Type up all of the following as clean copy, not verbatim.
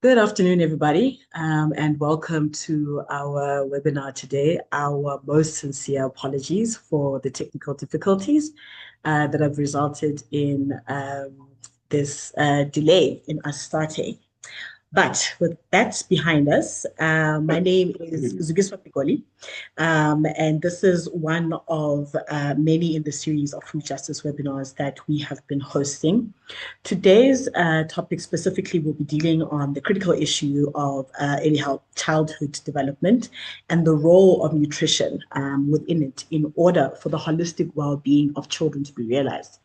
Good afternoon, everybody, and welcome to our webinar today. Our most sincere apologies for the technical difficulties that have resulted in this delay in us starting. But with that behind us, my name is Zugiswa Pikoli, and this is one of many in the series of food justice webinars that we have been hosting. Today's topic specifically will be dealing on the critical issue of early childhood development and the role of nutrition within it in order for the holistic well-being of children to be realized.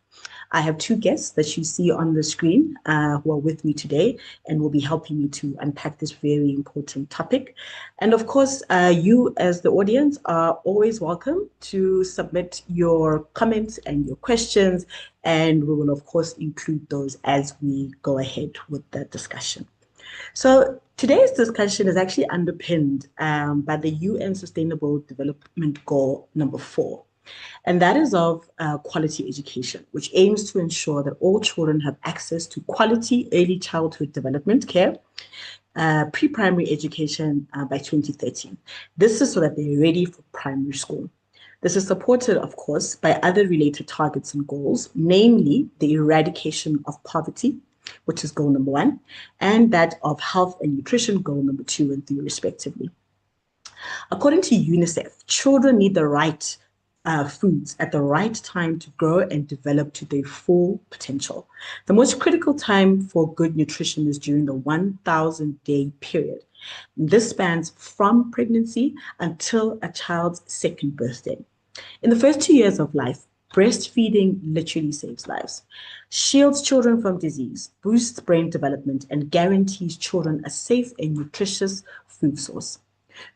I have two guests that you see on the screen who are with me today and will be helping me to unpack this very important topic. And of course, you as the audience are always welcome to submit your comments and your questions, and we will of course include those as we go ahead with the discussion. So today's discussion is actually underpinned by the UN Sustainable Development Goal number 4. And that is of quality education, which aims to ensure that all children have access to quality early childhood development care, pre-primary education by 2030. This is so that they're ready for primary school. This is supported, of course, by other related targets and goals, namely the eradication of poverty, which is goal number 1, and that of health and nutrition, goal number 2 and 3, respectively. According to UNICEF, children need the right foods at the right time to grow and develop to their full potential. The most critical time for good nutrition is during the 1,000-day period. This spans from pregnancy until a child's second birthday. In the first 2 years of life, breastfeeding literally saves lives, shields children from disease, boosts brain development, and guarantees children a safe and nutritious food source.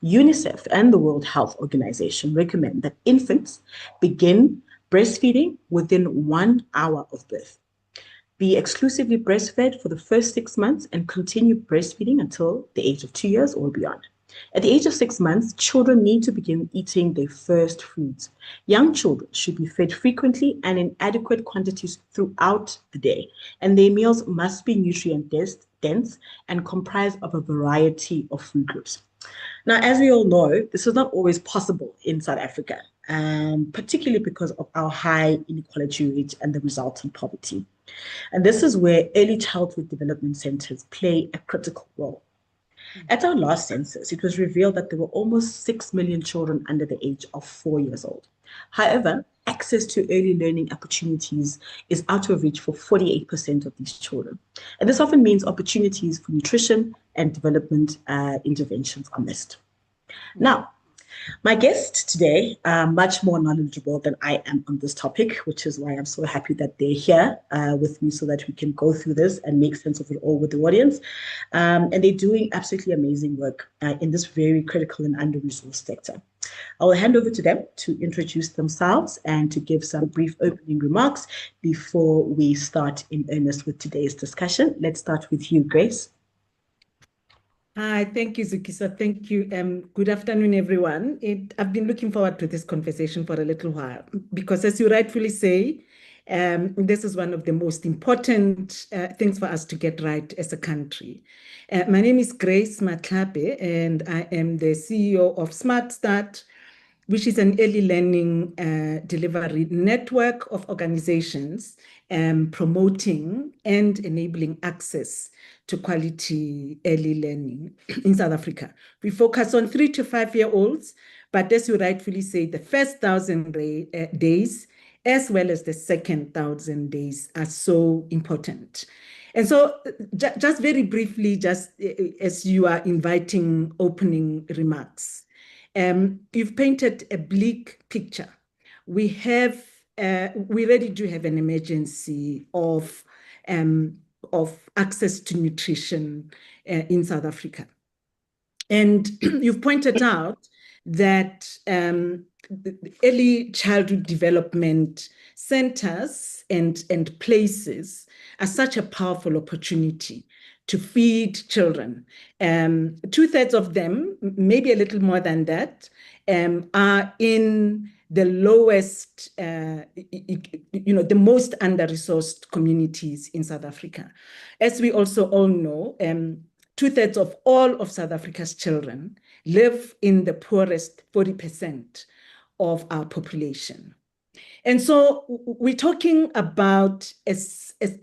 UNICEF and the World Health Organization recommend that infants begin breastfeeding within 1 hour of birth, be exclusively breastfed for the first 6 months, and continue breastfeeding until the age of 2 years or beyond. At the age of 6 months, children need to begin eating their first foods. Young children should be fed frequently and in adequate quantities throughout the day, and their meals must be nutrient-dense and comprise of a variety of food groups. Now, as we all know, this is not always possible in South Africa, particularly because of our high inequality rate and the resultant poverty. And this is where early childhood development centers play a critical role. At our last census, it was revealed that there were almost 6 million children under the age of 4 years old. However, access to early learning opportunities is out of reach for 48% of these children. And this often means opportunities for nutrition and development interventions are missed. Now, my guests today are much more knowledgeable than I am on this topic, which is why I'm so happy that they're here with me so that we can go through this and make sense of it all with the audience. And they're doing absolutely amazing work in this very critical and under-resourced sector. I will hand over to them to introduce themselves and to give some brief opening remarks before we start in earnest with today's discussion. Let's start with you, Grace. Hi, thank you, Zukisa. Thank you. Good afternoon, everyone. I've been looking forward to this conversation for a little while because, as you rightfully say, this is one of the most important things for us to get right as a country. My name is Grace Matlape, and I am the CEO of Smart Start, which is an early learning delivery network of organizations promoting and enabling access to quality early learning in South Africa. We focus on 3 to 5 year olds, but as you rightfully say, the first 1,000 days as well as the second 1,000 days are so important. And so just very briefly, just as you are inviting opening remarks, you've painted a bleak picture. We already do have an emergency of access to nutrition in South Africa. And you've pointed out that early childhood development centers and places are such a powerful opportunity to feed children. 2/3 of them, maybe a little more than that, are in the lowest, the most under-resourced communities in South Africa. As we also all know, 2/3 of all of South Africa's children live in the poorest 40% of our population. And so we're talking about a system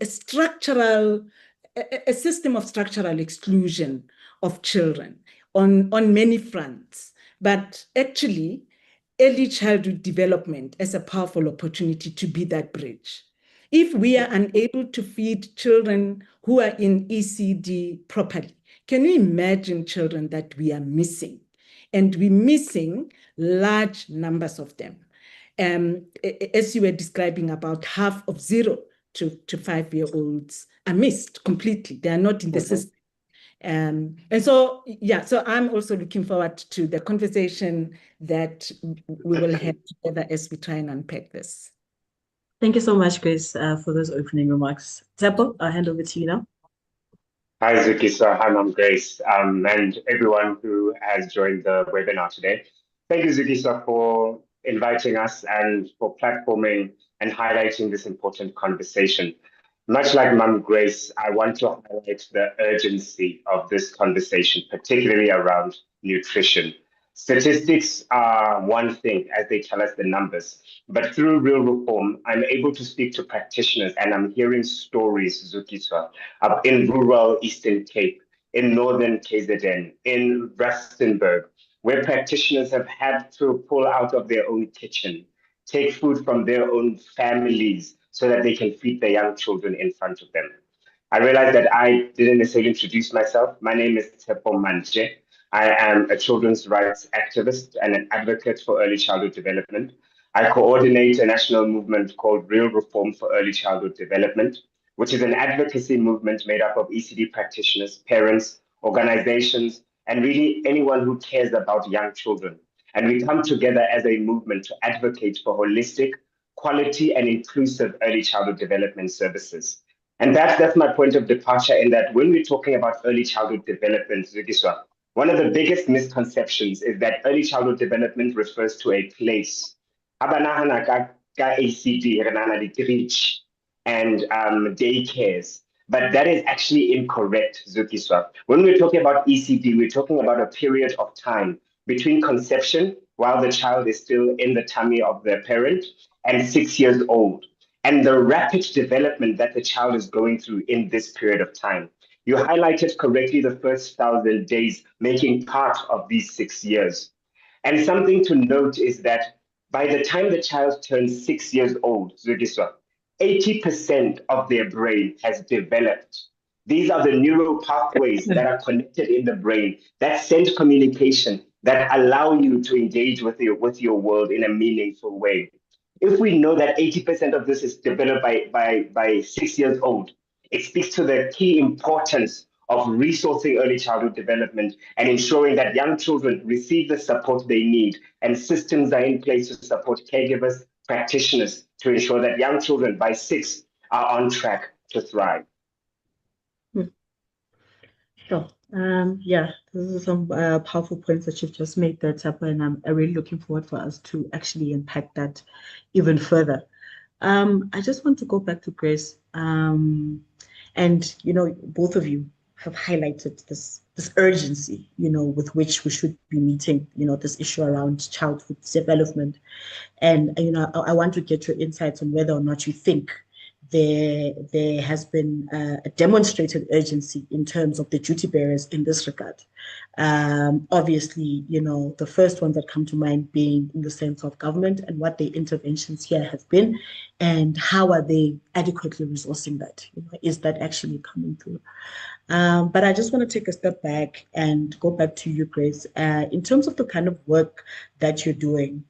of structural exclusion of children on many fronts. But actually, early childhood development as a powerful opportunity to be that bridge. If we are unable to feed children who are in ECD properly, can you imagine children that we are missing? And we're missing large numbers of them. As you were describing, about half of 0 to 5-year-olds are missed completely. They are not in the system. And so, yeah, so I'm also looking forward to the conversation that we will have together as we try and unpack this. Thank you so much, Grace, for those opening remarks. Tsepo, I'll hand over to you now. Hi, Zukisa. Hi, Mom Grace, and everyone who has joined the webinar today. Thank you, Zukisa, for inviting us and for platforming and highlighting this important conversation. Much like Mom Grace, I want to highlight the urgency of this conversation, particularly around nutrition. Statistics are one thing as they tell us the numbers, but through real reform, I'm able to speak to practitioners and I'm hearing stories, Zukiswa, up in rural Eastern Cape, in Northern KZN, in Rustenburg, where practitioners have had to pull out of their own kitchen, take food from their own families so that they can feed the young children in front of them. I realized that I didn't necessarily introduce myself. My name is Tepo Manje. I am a children's rights activist and an advocate for early childhood development. I coordinate a national movement called Real Reform for Early Childhood Development, which is an advocacy movement made up of ECD practitioners, parents, organizations, and really anyone who cares about young children. And we come together as a movement to advocate for holistic, quality, and inclusive early childhood development services. And that's my point of departure in that when we're talking about early childhood development, Zukiswa, one of the biggest misconceptions is that early childhood development refers to a place. Abanahana ka ACD, and daycares. But that is actually incorrect, Zukiswa. When we're talking about ECD, we're talking about a period of time between conception, while the child is still in the tummy of their parent, and 6 years old, and the rapid development that the child is going through in this period of time. You highlighted correctly the first 1,000 days making part of these 6 years. And something to note is that by the time the child turns 6 years old, Zugiswa, 80% of their brain has developed. These are the neural pathways that are connected in the brain that send communication, that allow you to engage with your world in a meaningful way. If we know that 80% of this is developed by 6 years old, it speaks to the key importance of resourcing early childhood development and ensuring that young children receive the support they need and systems are in place to support caregivers, practitioners to ensure that young children by 6 are on track to thrive. Sure. Yeah, this is some powerful points that you've just made there, Tapa, and I'm really looking forward for us to actually impact that even further. I just want to go back to Grace. And both of you have highlighted this urgency, with which we should be meeting, this issue around childhood development. And I want to get your insights on whether or not you think there has been a demonstrated urgency in terms of the duty bearers in this regard. Obviously, the first ones that come to mind being in the sense of government and what the interventions here have been, and how are they adequately resourcing that? Is that actually coming through? But I just want to take a step back and go back to you, Grace. In terms of the kind of work that you're doing,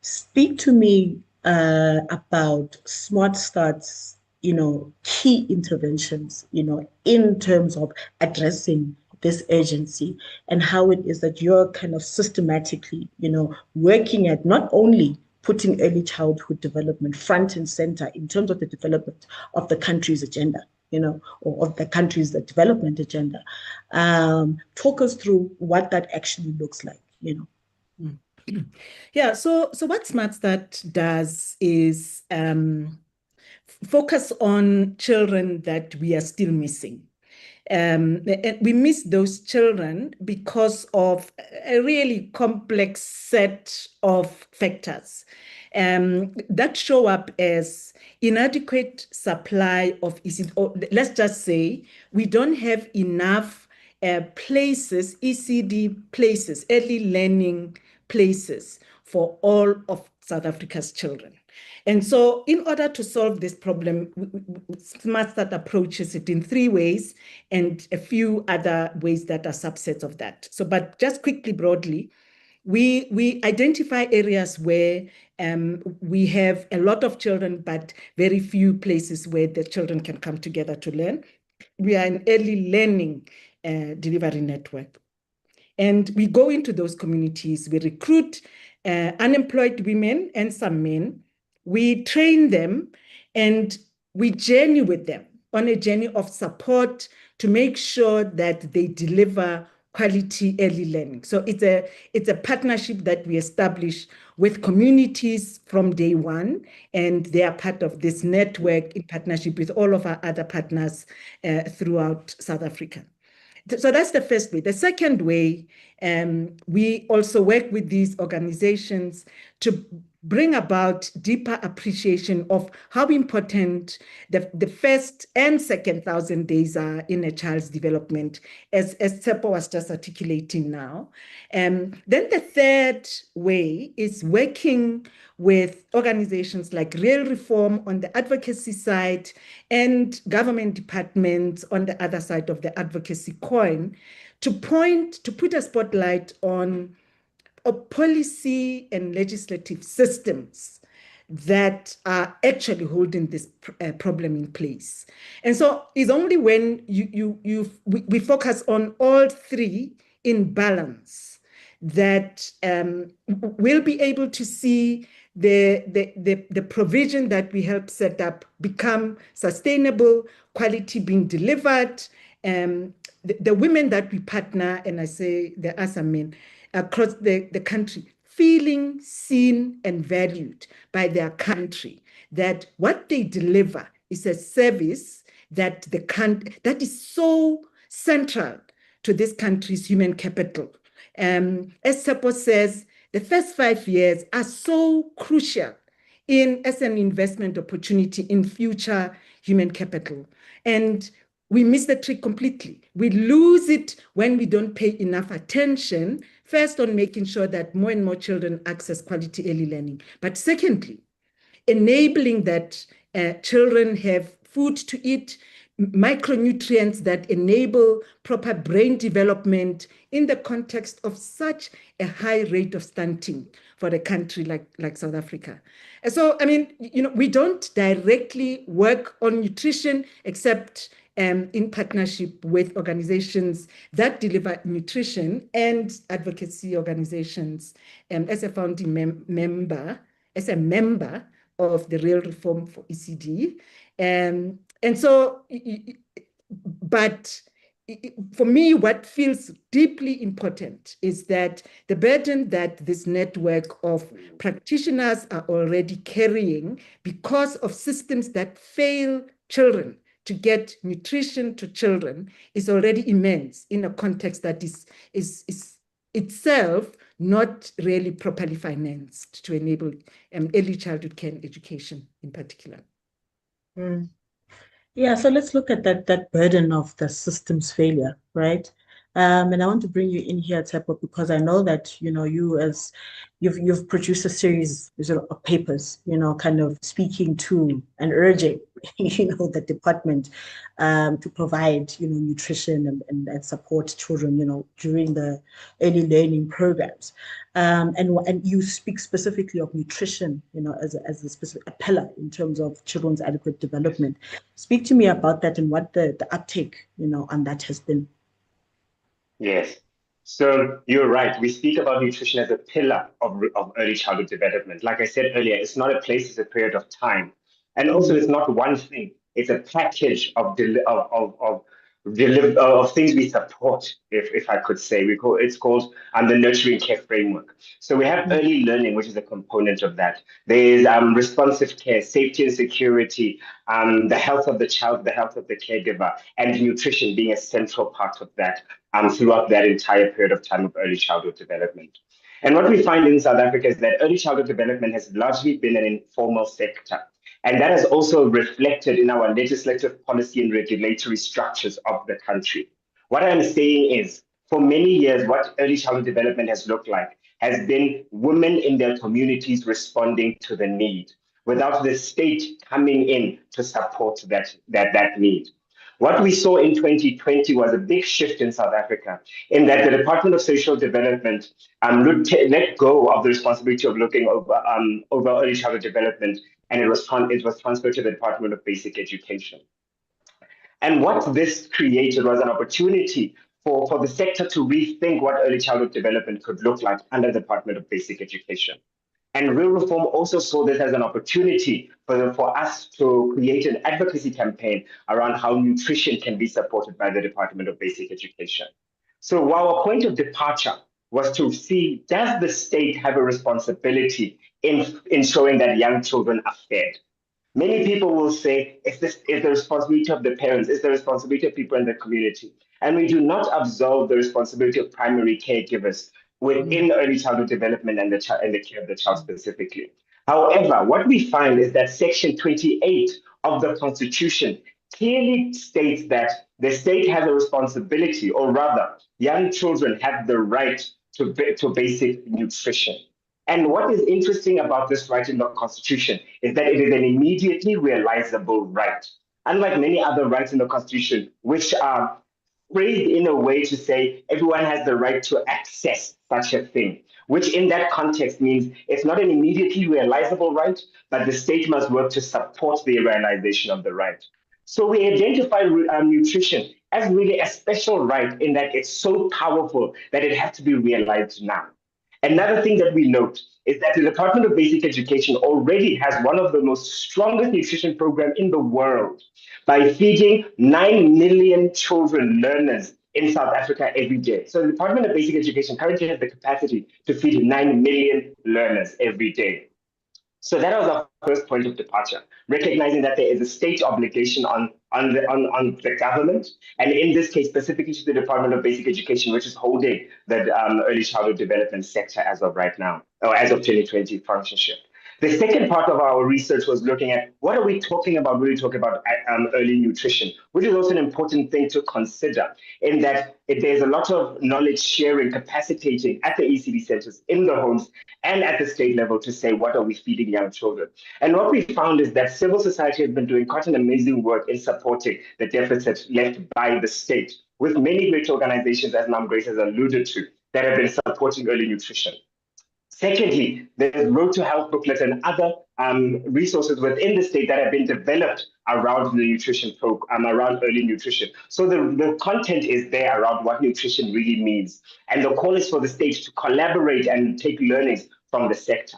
speak to me about Smart Start's, key interventions, in terms of addressing this urgency and how it is that you're kind of systematically, working at not only putting early childhood development front and center in terms of the development of the country's agenda, or of the country's development agenda. Talk us through what that actually looks like, Yeah, so what Smart Start does is focus on children that we are still missing. And we miss those children because of a really complex set of factors that show up as inadequate supply of ECD. Or let's just say we don't have enough places, ECD places, early learning places for all of South Africa's children. And so in order to solve this problem, Smart Start approaches it in 3 ways and a few other ways that are subsets of that. So, but just quickly, broadly, we identify areas where we have a lot of children, but very few places where the children can come together to learn. We are an early learning delivery network. And we go into those communities, we recruit unemployed women and some men, we train them, and we journey with them on a journey of support to make sure that they deliver quality early learning. So it's a partnership that we establish with communities from day one, and they are part of this network in partnership with all of our other partners throughout South Africa. So that's the first way. The second way, we also work with these organizations to bring about deeper appreciation of how important the first and second 1,000 days are in a child's development, as Tsepo was just articulating now. Then the third way is working with organizations like Real Reform on the advocacy side and government departments on the other side of the advocacy coin to put a spotlight on policy and legislative systems that are actually holding this problem in place. And so it's only when we focus on all 3 in balance that we'll be able to see the provision that we help set up become sustainable, quality being delivered. The women that we partner, and I say there are some men across the country, feeling seen and valued by their country, that what they deliver is a service that is so central to this country's human capital. As Tsepo says, the first 5 years are so crucial as an investment opportunity in future human capital. And we miss the trick completely. We lose it when we don't pay enough attention, first on making sure that more and more children access quality early learning. But secondly, enabling that children have food to eat, micronutrients that enable proper brain development in the context of such a high rate of stunting for a country like South Africa. And so, I mean, we don't directly work on nutrition except in partnership with organizations that deliver nutrition and advocacy organizations as a founding member of the Real Reform for ECD. And so, but for me, what feels deeply important is that the burden that this network of practitioners are already carrying because of systems that fail children to get nutrition to children is already immense in a context that is itself not really properly financed to enable early childhood care and education in particular. Yeah, so let's look at that burden of the system's failure, right? And I want to bring you in here, Tsepo, because I know that you've produced a series of papers, kind of speaking to and urging, the department to provide, nutrition and support children, during the early learning programs. And you speak specifically of nutrition, as a specific pillar in terms of children's adequate development. Speak to me about that and what the uptake, on that has been. Yes. So you're right. We speak about nutrition as a pillar of early childhood development. Like I said earlier, it's not a place, it's a period of time. And also it's not one thing. It's a package of of things we support, if I could say. It's called the nurturing care framework. So we have early learning, which is a component of that. There's responsive care, safety and security, the health of the child, the health of the caregiver, and nutrition being a central part of that throughout that entire period of time of early childhood development. And what we find in South Africa is that early childhood development has largely been an informal sector. And that has also reflected in our legislative policy and regulatory structures of the country. What I'm saying is, for many years, what early childhood development has looked like has been women in their communities responding to the need without the state coming in to support that need. What we saw in 2020 was a big shift in South Africa, in that the Department of Social Development let go of the responsibility of looking over early childhood development, and it was transferred to the Department of Basic Education. And what this created was an opportunity for the sector to rethink what early childhood development could look like under the Department of Basic Education. And Real Reform also saw this as an opportunity for us to create an advocacy campaign around how nutrition can be supported by the Department of Basic Education. So our point of departure was to see, does the state have a responsibility in ensuring that young children are fed? Many people will say, it's the responsibility of the parents, it's the responsibility of people in the community. And we do not absolve the responsibility of primary caregivers within early childhood development and the care of the child specifically. However, what we find is that Section 28 of the Constitution clearly states that the state has a responsibility, or rather, young children have the right to basic nutrition. And what is interesting about this right in the Constitution is that it is an immediately realizable right. Unlike many other rights in the Constitution, which are phrased in a way to say everyone has the right to access such a thing, which in that context means it's not an immediately realizable right, but the state must work to support the realization of the right. So we identify nutrition as really a special right in that it's so powerful that it has to be realized now. Another thing that we note is that the Department of Basic Education already has one of the most strongest nutrition programs in the world by feeding 9 million children learners in South Africa every day. So the Department of Basic Education currently has the capacity to feed 9 million learners every day. So that was our first point of departure, recognizing that there is a state obligation on the government, and in this case, specifically to the Department of Basic Education, which is holding the early childhood development sector as of right now, or as of 2020 functionship. The second part of our research was looking at what are we talking about when we talk about early nutrition, which is also an important thing to consider in that there's a lot of knowledge sharing, capacitating at the ECD centers, in the homes, and at the state level to say, what are we feeding young children? And what we found is that civil society has been doing quite an amazing work in supporting the deficit left by the state, with many great organizations, as Mam Grace has alluded to, that have been supporting early nutrition. Secondly, there's Road to Health booklet and other resources within the state that have been developed around the nutrition program, around early nutrition. So the content is there around what nutrition really means. And the call is for the state to collaborate and take learnings from the sector.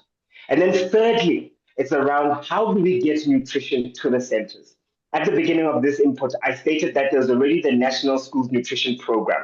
And then thirdly, it's around how do we get nutrition to the centers. At the beginning of this input, I stated that there's already the National Schools Nutrition Program.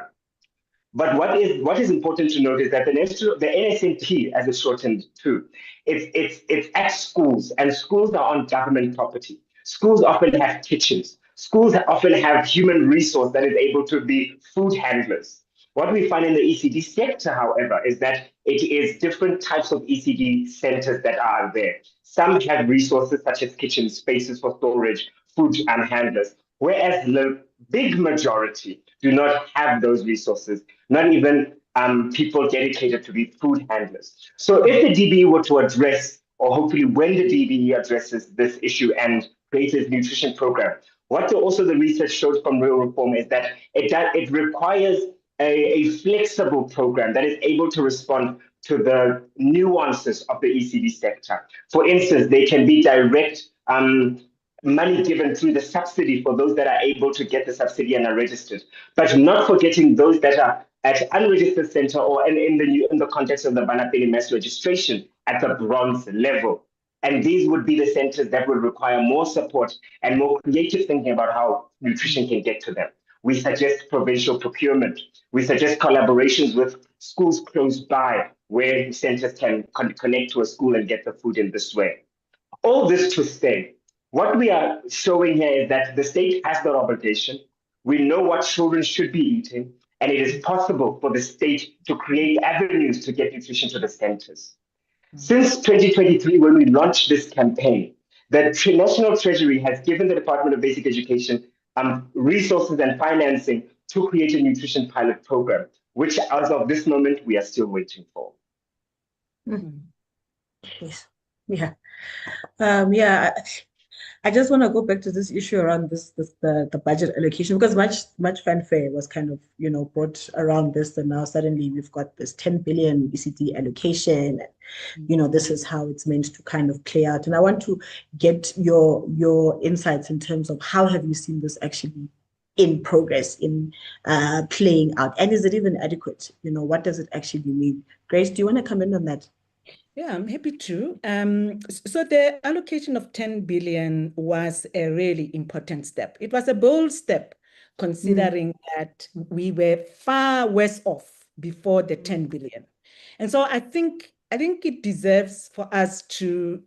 But what is important to note is that the NSNP, as it's shortened to, it's at schools, and schools are on government property. Schools often have kitchens. Schools often have human resource that is able to be food handlers. What we find in the ECD sector, however, is that it is different types of ECD centers that are there. Some have resources such as kitchen spaces for storage, food and handlers, whereas the big majority do not have those resources, not even people dedicated to be food handlers. So if the DBE were to address, or hopefully when the DBE addresses this issue and creates a nutrition program, what also the research showed from Real Reform is that it requires a flexible program that is able to respond to the nuances of the ECD sector. For instance, they can be direct money given through the subsidy for those that are able to get the subsidy and are registered, but not forgetting those that are at unregistered center or in the context of the Banapeli mass registration at the bronze level. And these would be the centers that would require more support and more creative thinking about how nutrition can get to them. We suggest provincial procurement. We suggest collaborations with schools close by where centers can connect to a school and get the food in this way. All this to say, what we are showing here is that the state has that obligation. We know what children should be eating, and it is possible for the state to create avenues to get nutrition to the centers. Since 2023, when we launched this campaign, the National Treasury has given the Department of Basic Education resources and financing to create a nutrition pilot program, which as of this moment, we are still waiting for. Yes. Yeah. Yeah. I just want to go back to this issue around the budget allocation, because much fanfare was kind of brought around this, and now suddenly we've got this 10 billion ECD allocation, and this is how it's meant to kind of play out. And I want to get your insights in terms of how have you seen this actually in progress, in playing out, and is it even adequate? What does it actually mean? Grace, do you want to come in on that? Yeah, I'm happy to. So the allocation of 10 billion was a really important step. It was a bold step, considering that we were far worse off before the 10 billion. And so I think it deserves for us to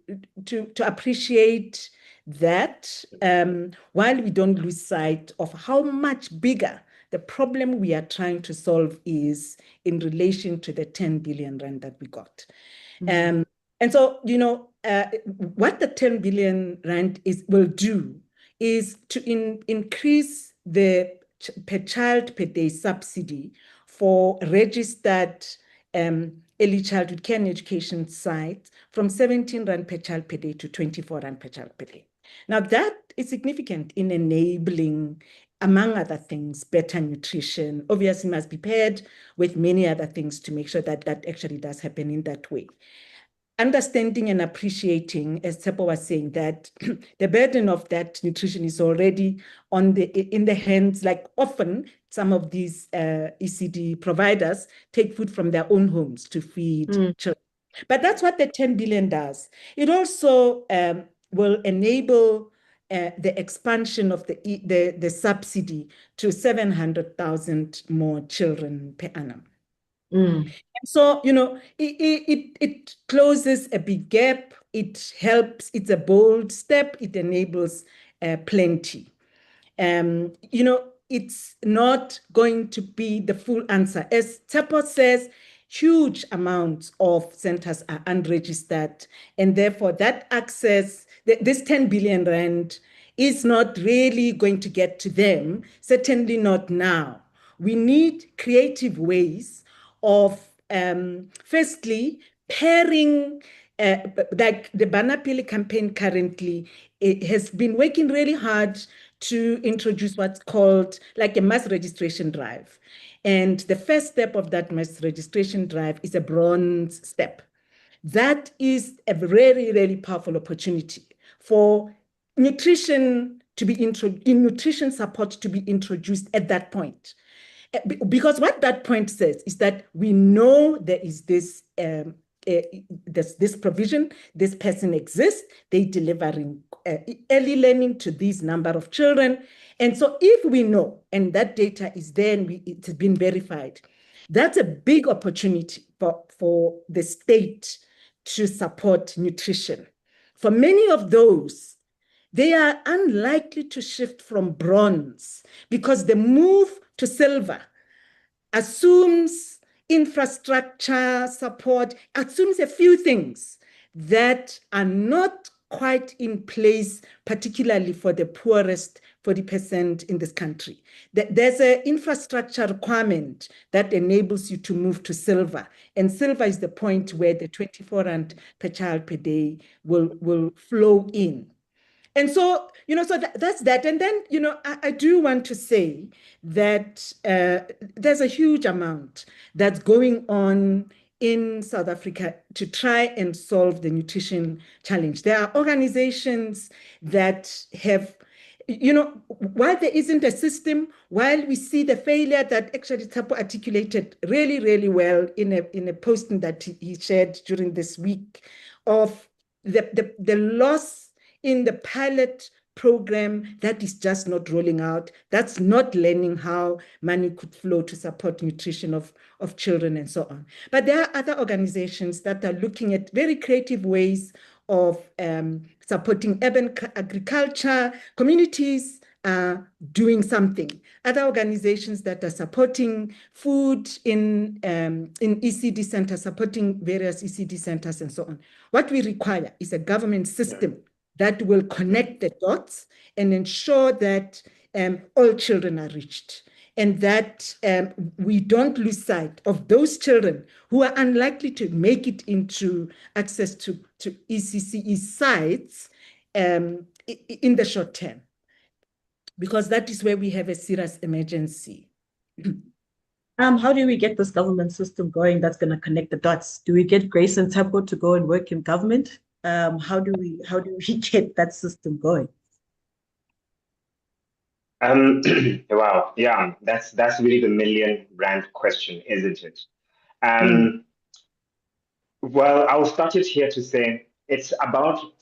appreciate that, while we don't lose sight of how much bigger the problem we are trying to solve is in relation to the 10 billion rand that we got. And so, what the 10 billion rand will do is to increase the per child per day subsidy for registered early childhood care and education sites from 17 rand per child per day to 24 rand per child per day. Now, that is significant in enabling, among other things, better nutrition. Obviously, must be paired with many other things to make sure that that actually does happen in that way. Understanding and appreciating, as Tsepo was saying, that the burden of that nutrition is already in the hands, like often some of these ECD providers take food from their own homes to feed children. But that's what the 10 billion does. It also will enable the expansion of the subsidy to 700,000 more children per annum. So, it closes a big gap. It helps. It's a bold step. It enables plenty. It's not going to be the full answer. As Tsepo says, huge amounts of centers are unregistered, and therefore that access, this 10 billion rand, is not really going to get to them, certainly not now. We need creative ways of, firstly, pairing, like the Banapili campaign currently, it has been working really hard to introduce what's called like a mass registration drive. And the first step of that mass registration drive is a bronze step. That is a really, really powerful opportunity for nutrition to be nutrition support to be introduced at that point. Because what that point says is that we know there is this provision, this person exists, they delivering early learning to this number of children. And so if we know, and that data is there and it's been verified, that's a big opportunity for the state to support nutrition. For many of those, they are unlikely to shift from bronze because the move to silver assumes infrastructure support, assumes a few things that are not quite in place, particularly for the poorest 40% in this country. There's an infrastructure requirement that enables you to move to silver. And silver is the point where the 24 rand per child per day will flow in. And so, so that's that. And then, I do want to say that there's a huge amount that's going on in South Africa to try and solve the nutrition challenge. There are organizations that have, while there isn't a system, while we see the failure that actually Tsepo articulated really, really well in a posting that he shared during this week of the loss in the pilot program that is just not rolling out, that's not learning how money could flow to support nutrition of children and so on. But there are other organizations that are looking at very creative ways of supporting urban agriculture, communities doing something. Other organizations that are supporting food in ECD centers, supporting various ECD centers and so on. What we require is a government system that will connect the dots and ensure that all children are reached, and that we don't lose sight of those children who are unlikely to make it into access to ECCE sites in the short term, because that is where we have a serious emergency. How do we get this government system going that's going to connect the dots? Do we get Grace and Tabo to go and work in government? How do we get that system going? Wow, yeah, that's really the million-rand question, isn't it? Well, I'll start it here to say it's about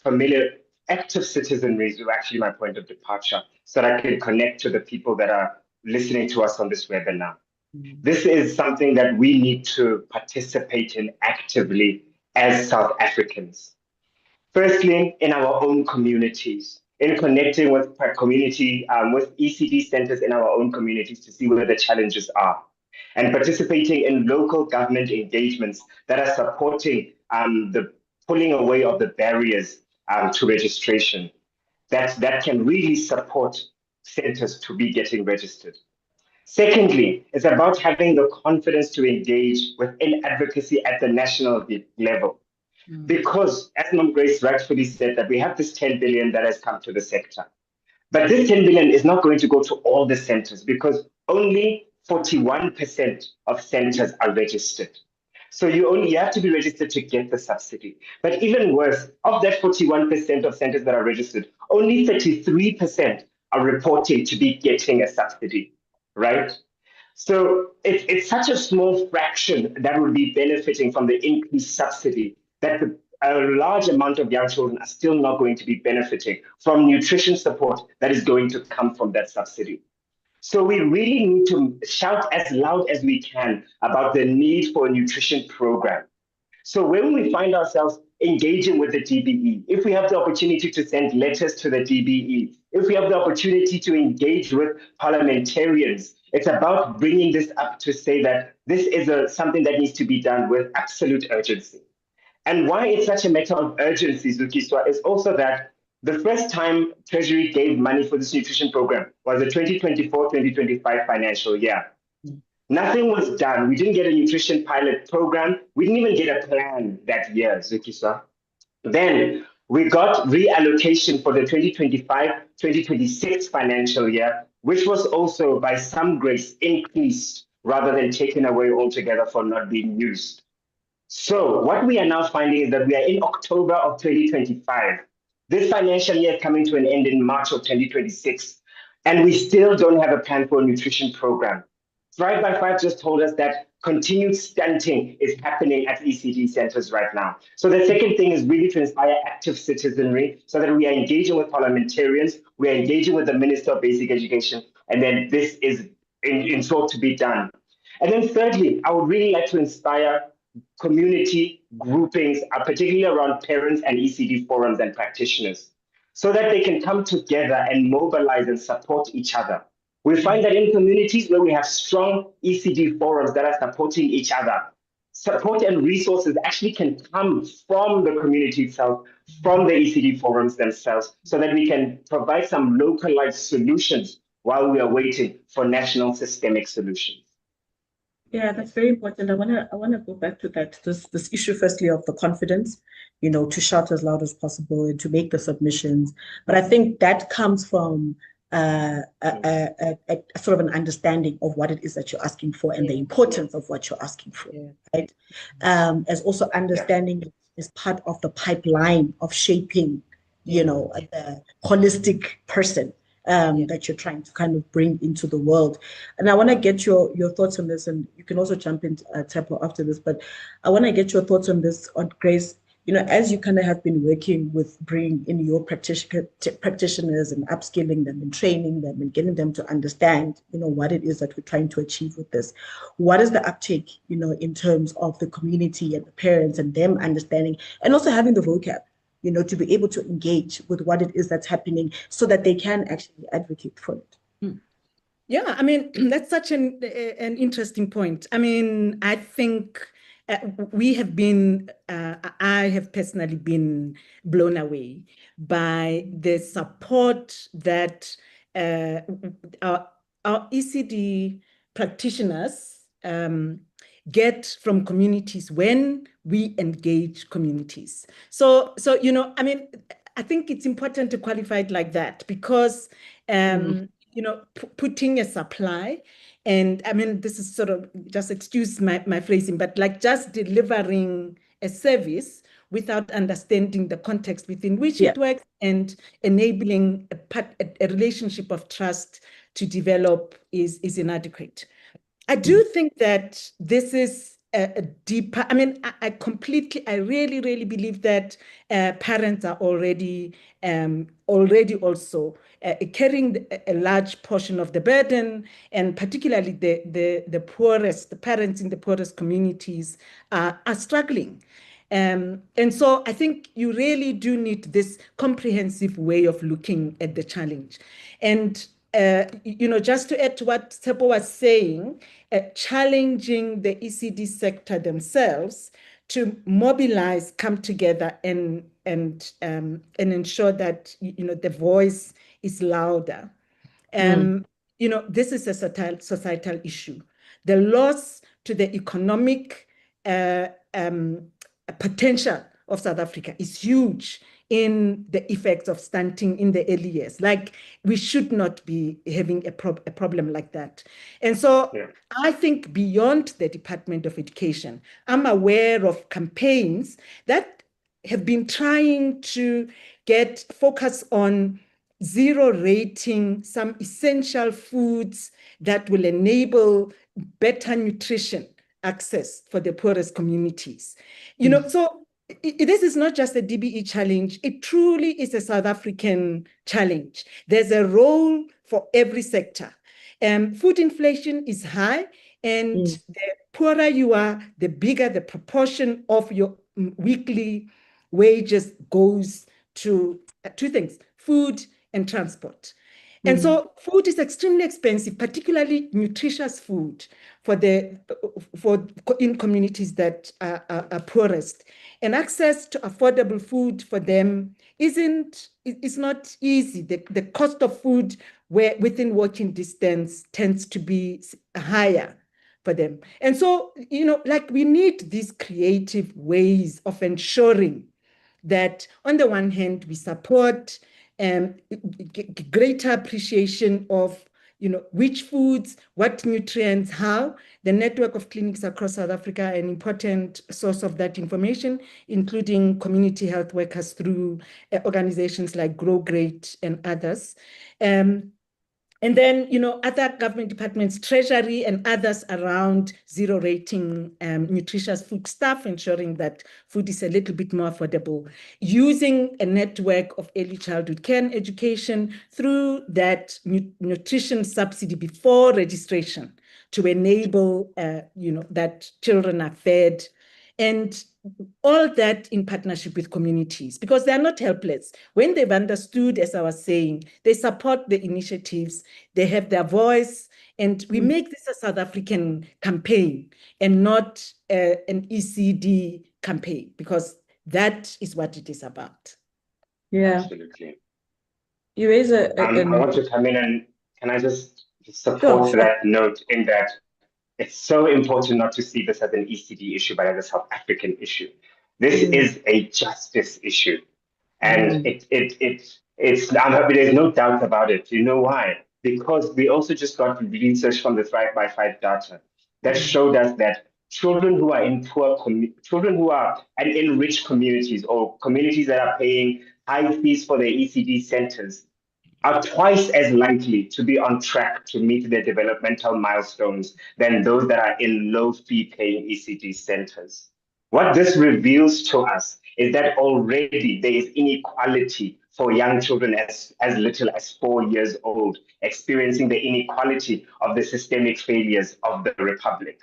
active citizenry is actually my point of departure, so that I can connect to the people that are listening to us on this webinar. This is something that we need to participate in actively as South Africans. Firstly, in our own communities, in connecting with community, with ECD centers in our own communities to see where the challenges are, and participating in local government engagements that are supporting the pulling away of the barriers to registration that can really support centers to be getting registered. Secondly, it's about having the confidence to engage within advocacy at the national level. Because, as Mom Grace rightfully said, that we have this 10 billion that has come to the sector. But this 10 billion is not going to go to all the centers because only 41% of centers are registered. So you have to be registered to get the subsidy. But even worse, of that 41% of centers that are registered, only 33% are reporting to be getting a subsidy, right? So it's such a small fraction that will be benefiting from the increased subsidy that a large amount of young children are still not going to be benefiting from nutrition support that is going to come from that subsidy. So we really need to shout as loud as we can about the need for a nutrition program. So when we find ourselves engaging with the DBE, if we have the opportunity to send letters to the DBE, if we have the opportunity to engage with parliamentarians, it's about bringing this up to say that this is something that needs to be done with absolute urgency. And why it's such a matter of urgency, Zukiswa, is also that the first time Treasury gave money for this nutrition program was the 2024-2025 financial year. Nothing was done. We didn't get a nutrition pilot program. We didn't even get a plan that year, Zukiswa. Then we got reallocation for the 2025-2026 financial year, which was also by some grace increased rather than taken away altogether for not being used. So what we are now finding is that we are in October of 2025. This financial year coming to an end in March of 2026, and we still don't have a plan for a nutrition program. Thrive by 5 just told us that continued stunting is happening at ECD centers right now. So the second thing is really to inspire active citizenry so that we are engaging with parliamentarians, we are engaging with the Minister of Basic Education, and then this is in short to be done. And then thirdly, I would really like to inspire community groupings, particularly around parents and ECD forums and practitioners, so that they can come together and mobilize and support each other. We find that in communities where we have strong ECD forums that are supporting each other, support and resources actually can come from the community itself, from the ECD forums themselves, so that we can provide some localized solutions while we are waiting for national systemic solutions. Yeah, that's very important. I wanna go back to that. This issue, firstly, of the confidence, to shout as loud as possible and to make the submissions. But I think that comes from a sort of an understanding of what it is that you're asking for and the importance of what you're asking for, right? As also understanding is part of the pipeline of shaping, the holistic person that you're trying to kind of bring into the world. And I want to get your thoughts on this, and you can also jump in, Tepo, after this, but I want to get your thoughts on this, on Grace, as you kind of have been working with bringing in your practitioners and upskilling them and training them and getting them to understand, what it is that we're trying to achieve with this. What is the uptake, in terms of the community and the parents and them understanding and also having the vocab, to be able to engage with what it is that's happening so that they can actually advocate for it. Yeah, I mean, that's such an interesting point. I mean, I think we have been, I have personally been blown away by the support that our ECD practitioners get from communities when we engage communities. So I mean, I think it's important to qualify it like that because putting a supply, and I mean, this is sort of, just excuse my phrasing, but like just delivering a service without understanding the context within which it works and enabling a relationship of trust to develop is inadequate. I do think that this is a deeper, I mean, I really, really believe that parents are already also carrying a large portion of the burden, and particularly the poorest, the parents in the poorest communities are struggling. And so I think you really do need this comprehensive way of looking at the challenge. And just to add to what Tsepo was saying, challenging the ECD sector themselves to mobilize, come together, and ensure that the voice is louder. This is a societal issue. The loss to the economic potential of South Africa is huge in the effects of stunting in the early years. Like, we should not be having a problem like that. And so I think beyond the Department of Education, I'm aware of campaigns that have been trying to get focus on zero rating some essential foods that will enable better nutrition access for the poorest communities. So this is not just a DBE challenge. It truly is a South African challenge. There's a role for every sector. Food inflation is high, and the poorer you are, the bigger the proportion of your weekly wages goes to two things: food and transport. And so food is extremely expensive, particularly nutritious food in communities that are poorest. And access to affordable food for them is not easy. The cost of food within walking distance tends to be higher for them. And so, we need these creative ways of ensuring that on the one hand, we support greater appreciation of which foods, what nutrients, how. The network of clinics across South Africa, an important source of that information, including community health workers through organizations like Grow Great and others. And then, other government departments, Treasury and others around zero rating nutritious food stuff, ensuring that food is a little bit more affordable, using a network of early childhood care and education through that nutrition subsidy before registration to enable, that children are fed, and all that in partnership with communities, because they are not helpless. When they've understood, as I was saying, they support the initiatives, they have their voice, and we make this a South African campaign and not an ECD campaign, because that is what it is about. Yeah. Absolutely. You raise I want to come in and can I just support Sure. that note in that it's so important not to see this as an ECD issue, but as a South African issue. This is a justice issue. And I'm happy there's no doubt about it. You know why? Because we also just got research from the Thrive by 5 data that showed us that children who are in children who are in rich communities or communities that are paying high fees for their ECD centers are twice as likely to be on track to meet their developmental milestones than those that are in low fee paying ECD centers. What this reveals to us is that already there is inequality for young children as little as 4 years old, experiencing the inequality of the systemic failures of the Republic.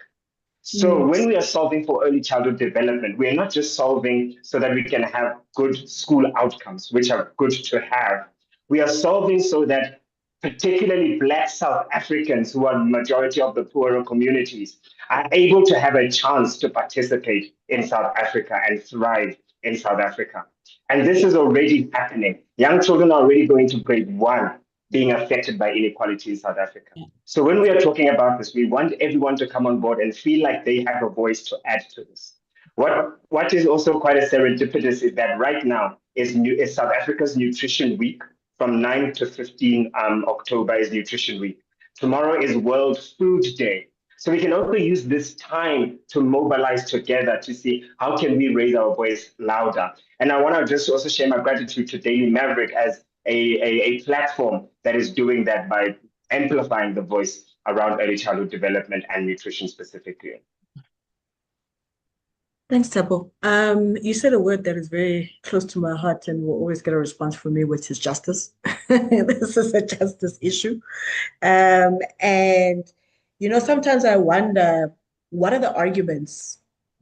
So when we are solving for early childhood development, we are not just solving so that we can have good school outcomes, which are good to have. We are solving so that particularly Black South Africans, who are the majority of the poorer communities, are able to have a chance to participate in South Africa and thrive in South Africa. And this is already happening. Young children are already going to grade 1 being affected by inequality in South Africa. So when we are talking about this, we want everyone to come on board and feel like they have a voice to add to this. What is also quite a serendipitous is that right now is South Africa's Nutrition Week. From 9 to 15 October is Nutrition Week. Tomorrow is World Food Day. So we can also use this time to mobilize together to see how can we raise our voice louder. And I want to just also share my gratitude to Daily Maverick as a platform that is doing that by amplifying the voice around early childhood development and nutrition specifically. Thanks, Tabo. You said a word that is very close to my heart and will always get a response from me, which is justice. This is a justice issue. And, sometimes I wonder, what are the arguments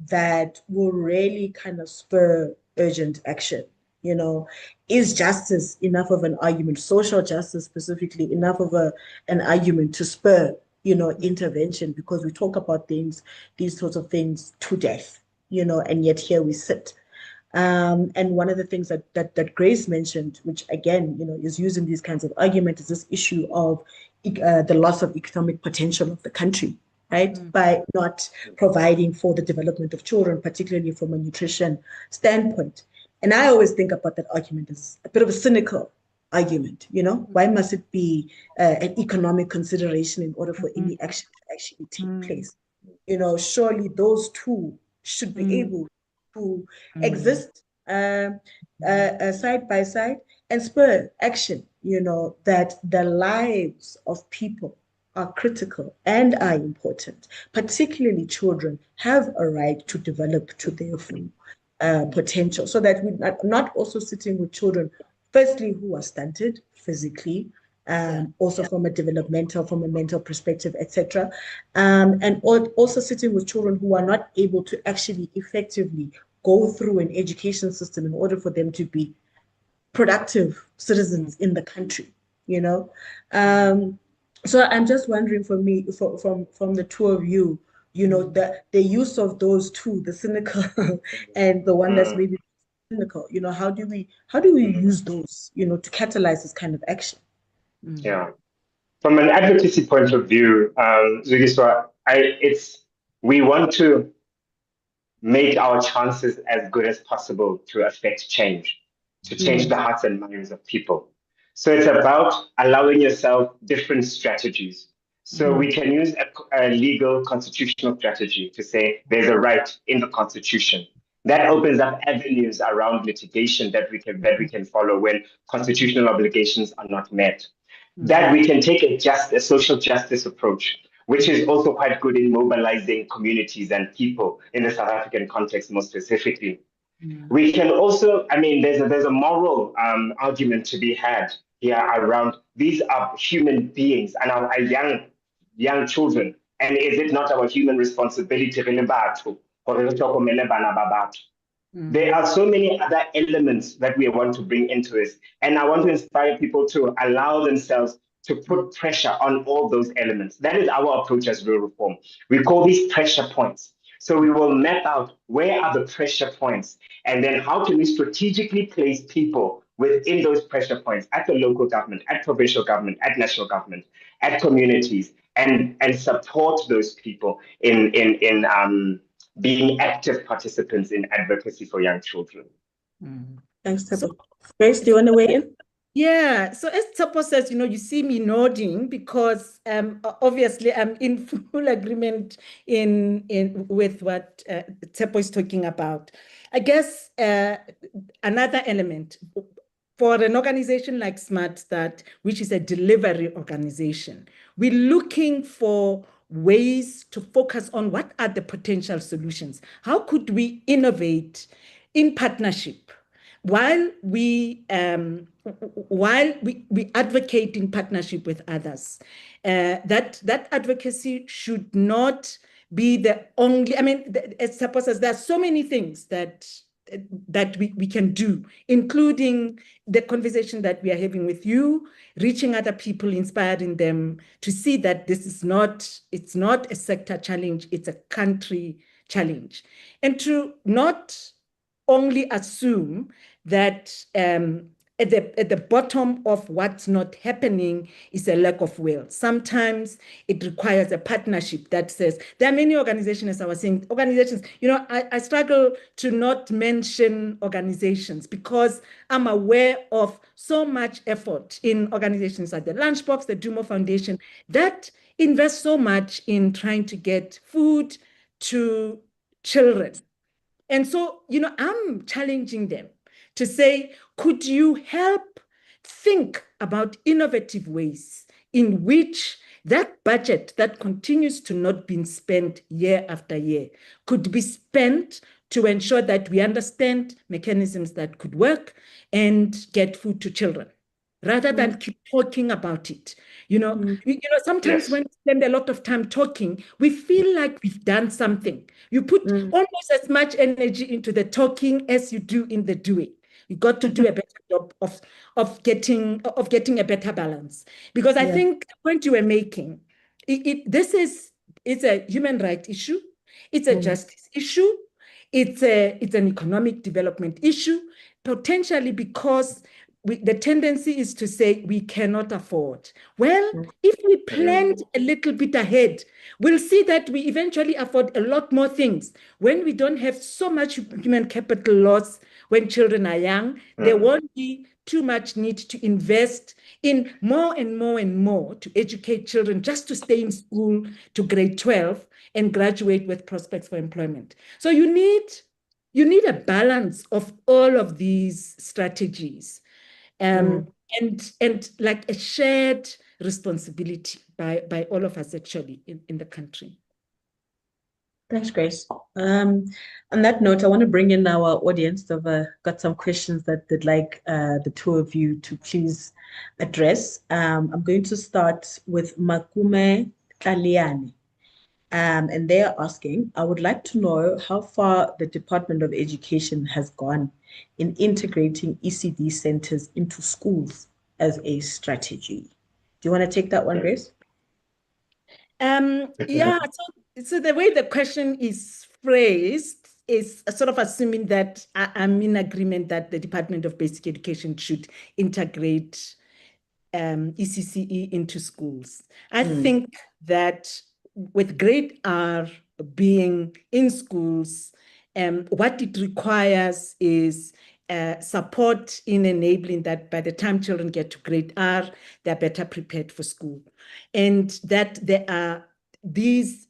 that will really kind of spur urgent action? Is justice enough of an argument, social justice specifically, enough of an argument to spur, intervention? Because we talk about these sorts of things to death, and yet here we sit. And one of the things that Grace mentioned, which again, is using these kinds of arguments, is this issue of the loss of economic potential of the country, right? By not providing for the development of children, particularly from a nutrition standpoint. And I always think about that argument as a bit of a cynical argument, Why must it be an economic consideration in order for any action to actually take place? Surely those two should be able to exist side by side and spur action, that the lives of people are critical and are important. Particularly children have a right to develop to their full potential, so that we're not also sitting with children, firstly, who are stunted physically, also from a developmental, from a mental perspective, etc. And also sitting with children who are not able to actually effectively go through an education system in order for them to be productive citizens in the country, So I'm just wondering, from the two of you, the use of those two, the cynical and the one that's maybe cynical, how do we use those, to catalyze this kind of action? Yeah. From an advocacy point of view, Zugiswa, we want to make our chances as good as possible to affect change, to change the hearts and minds of people. So it's about allowing yourself different strategies. So we can use a legal constitutional strategy to say there's a right in the Constitution. That opens up avenues around litigation that we can follow when constitutional obligations are not met. That we can take a social justice approach, which is also quite good in mobilizing communities and people in the South African context, more specifically. We can also, there's a moral argument to be had here around these are human beings and our young children. And is it not our human responsibility to there are so many other elements that we want to bring into this. And I want to inspire people to allow themselves to put pressure on all those elements. That is our approach as Real Reform. We call these pressure points. So we will map out where are the pressure points, and then how can we strategically place people within those pressure points at the local government, at provincial government, at national government, at communities, and support those people in being active participants in advocacy for young children. Thanks, Tabo. Grace, do you want to weigh in? Yeah, so as Tabo says, you see me nodding because obviously I'm in full agreement with what Tabo is talking about. I guess another element for an organization like Smart Start, which is a delivery organization, we're looking for ways to focus on what are the potential solutions. How could we innovate in partnership while we advocate in partnership with others? That advocacy should not be the only. I mean, suppose there are so many things that we can do, including the conversation that we are having with you, reaching other people, inspiring them to see that this is it's not a sector challenge, it's a country challenge. And to not only assume that at the bottom of what's not happening is a lack of will. Sometimes it requires a partnership that says, there are many organizations, as I was saying, organizations, I struggle to not mention organizations because I'm aware of so much effort in organizations like the Lunchbox, the Dumo Foundation, that invest so much in trying to get food to children. And so, I'm challenging them to say, could you help think about innovative ways in which that budget that continues to not be spent year after year could be spent to ensure that we understand mechanisms that could work and get food to children, rather than keep talking about it. Sometimes when we spend a lot of time talking, we feel like we've done something. You put almost as much energy into the talking as you do in the doing. You got to do a better job of getting a better balance. Because I think the point you were making, it's a human rights issue, it's a justice issue, it's an economic development issue, potentially because the tendency is to say we cannot afford. Well, if we planned a little bit ahead, we'll see that we eventually afford a lot more things. When we don't have so much human capital loss when children are young, there won't be too much need to invest in more and more and more to educate children just to stay in school to grade 12 and graduate with prospects for employment. So you need a balance of all of these strategies. And like a shared responsibility by all of us actually in the country. Thanks, Grace. On that note, I want to bring in our audience. I've got some questions that they'd like the two of you to please address. I'm going to start with Makume Kaliani. And they are asking, I would like to know how far the Department of Education has gone in integrating ECD centers into schools as a strategy. Do you want to take that one, Grace? Yeah, so the way the question is phrased is sort of assuming that I'm in agreement that the Department of Basic Education should integrate ECCE into schools. I think that with grade R being in schools, what it requires is support in enabling that by the time children get to grade R, they're better prepared for school. And that there are these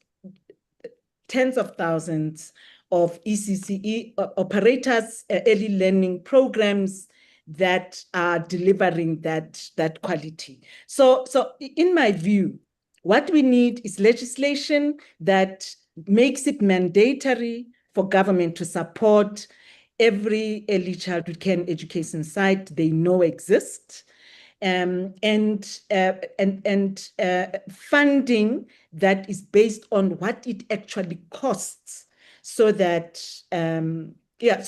tens of thousands of ECCE operators, early learning programs that are delivering that quality. So in my view, what we need is legislation that makes it mandatory for government to support every early childhood care and education site they know exists, and funding that is based on what it actually costs, so that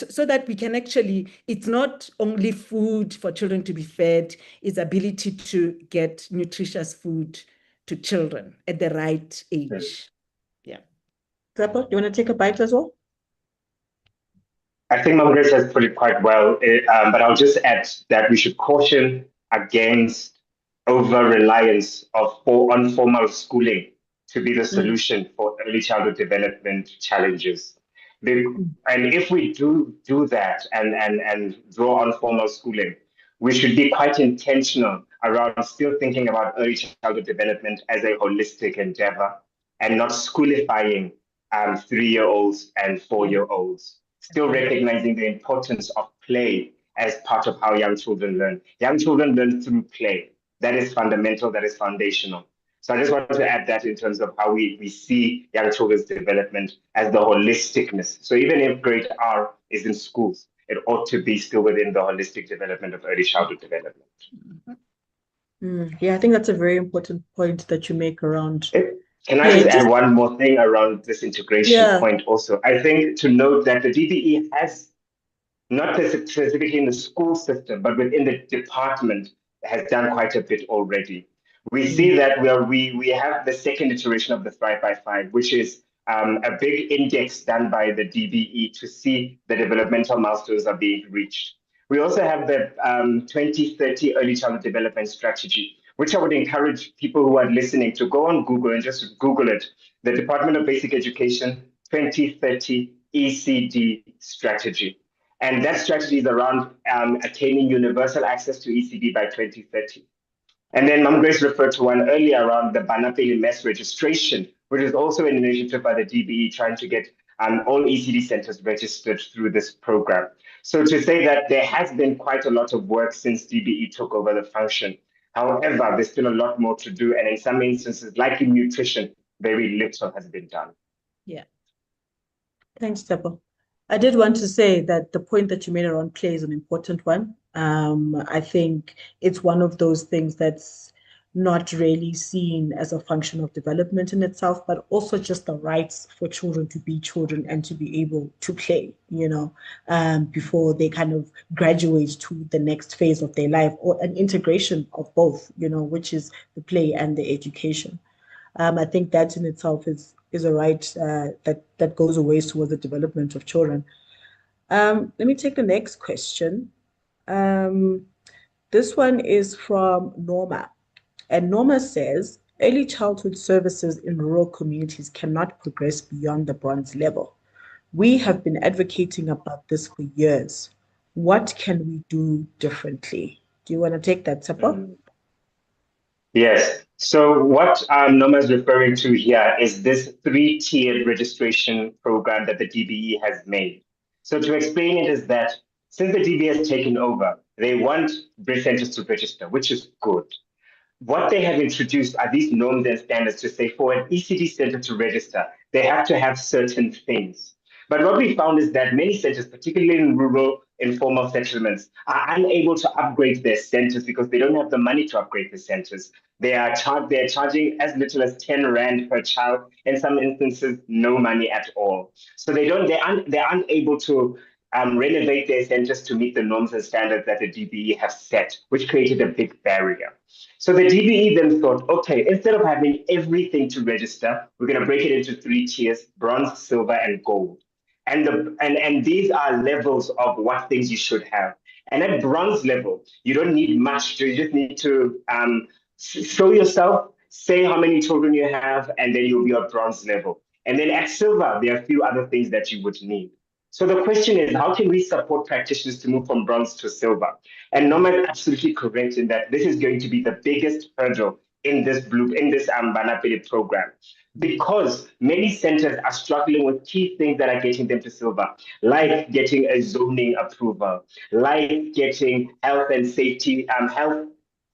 so that we can actually, it's not only food for children to be fed, it's ability to get nutritious food to children at the right age. Yeah. Zappa, do you want to take a bite as well? I think Mom Grace has put it quite well, but I'll just add that we should caution against over-reliance on formal schooling to be the solution for early childhood development challenges. And if we do that and draw on formal schooling, we should be quite intentional around still thinking about early childhood development as a holistic endeavor and not schoolifying 3-year-olds and 4-year-olds. Still recognizing the importance of play as part of how young children learn. Young children learn through play. That is fundamental, that is foundational. So I just wanted to add that in terms of how we see young children's development as the holisticness. So even if grade R is in schools, it ought to be still within the holistic development of early childhood development. Yeah, I think that's a very important point that you make around. Can I just add one more thing around this integration point also? I think to note that the DBE has, not specifically in the school system, but within the department, has done quite a bit already. We see that we have the second iteration of the Thrive by 5, which is a big index done by the DBE to see the developmental milestones are being reached. We also have the 2030 Early Childhood Development Strategy, which I would encourage people who are listening to go on Google and just Google it. The Department of Basic Education 2030 ECD Strategy. And that strategy is around attaining universal access to ECD by 2030. And then Mom Grace referred to one earlier around the Banapeli mass registration, which is also an initiative by the DBE trying to get all ECD centers registered through this program. So to say that there has been quite a lot of work since DBE took over the function. However, there's still a lot more to do. And in some instances, like in nutrition, very little has been done. Yeah. Thanks, Teppo. I did want to say that the point that you made around play is an important one. I think it's one of those things that's not really seen as a function of development in itself, but also just the rights for children to be children and to be able to play, before they kind of graduate to the next phase of their life, or an integration of both, which is the play and the education. I think that in itself is a right that goes a ways towards the development of children. Let me take the next question. This one is from Norma. And Norma says, early childhood services in rural communities cannot progress beyond the bronze level. We have been advocating about this for years. What can we do differently? Do you want to take that, Teppo? Yes. So what Norma is referring to here is this 3-tiered registration program that the DBE has made. So to explain it is that since the DBE has taken over, they want breast centers to register, which is good. What they have introduced are these norms and standards to say for an ECD center to register, they have to have certain things. But what we found is that many centers, particularly in rural informal settlements, are unable to upgrade their centers because they don't have the money to upgrade the centers. They're charging as little as 10 Rand per child, in some instances, no money at all. So they're unable to renovate their centers to meet the norms and standards that the DBE have set, which created a big barrier. So the DBE then thought, okay, instead of having everything to register, we're going to break it into 3 tiers: bronze, silver, and gold. And these are levels of what things you should have. And at bronze level, you don't need much. You just need to show yourself, say how many children you have, and then you'll be at bronze level. And then at silver, there are a few other things that you would need. So the question is, how can we support practitioners to move from bronze to silver? And Norma is absolutely correct in that this is going to be the biggest hurdle in this Banapele program, because many centers are struggling with key things that are getting them to silver, like getting a zoning approval, like getting health and safety,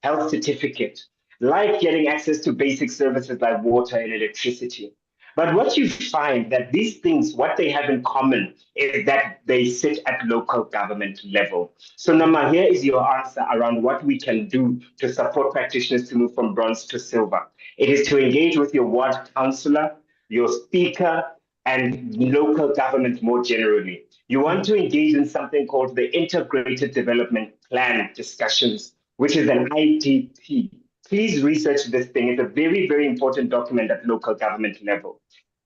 health certificate, like getting access to basic services like water and electricity. But what you find that these things, what they have in common is that they sit at local government level. So Nama, here is your answer around what we can do to support practitioners to move from bronze to silver. It is to engage with your ward councillor, your speaker, and local government more generally. You want to engage in something called the Integrated Development Plan discussions, which is an IDP. Please research this thing. It's a very, very important document at local government level.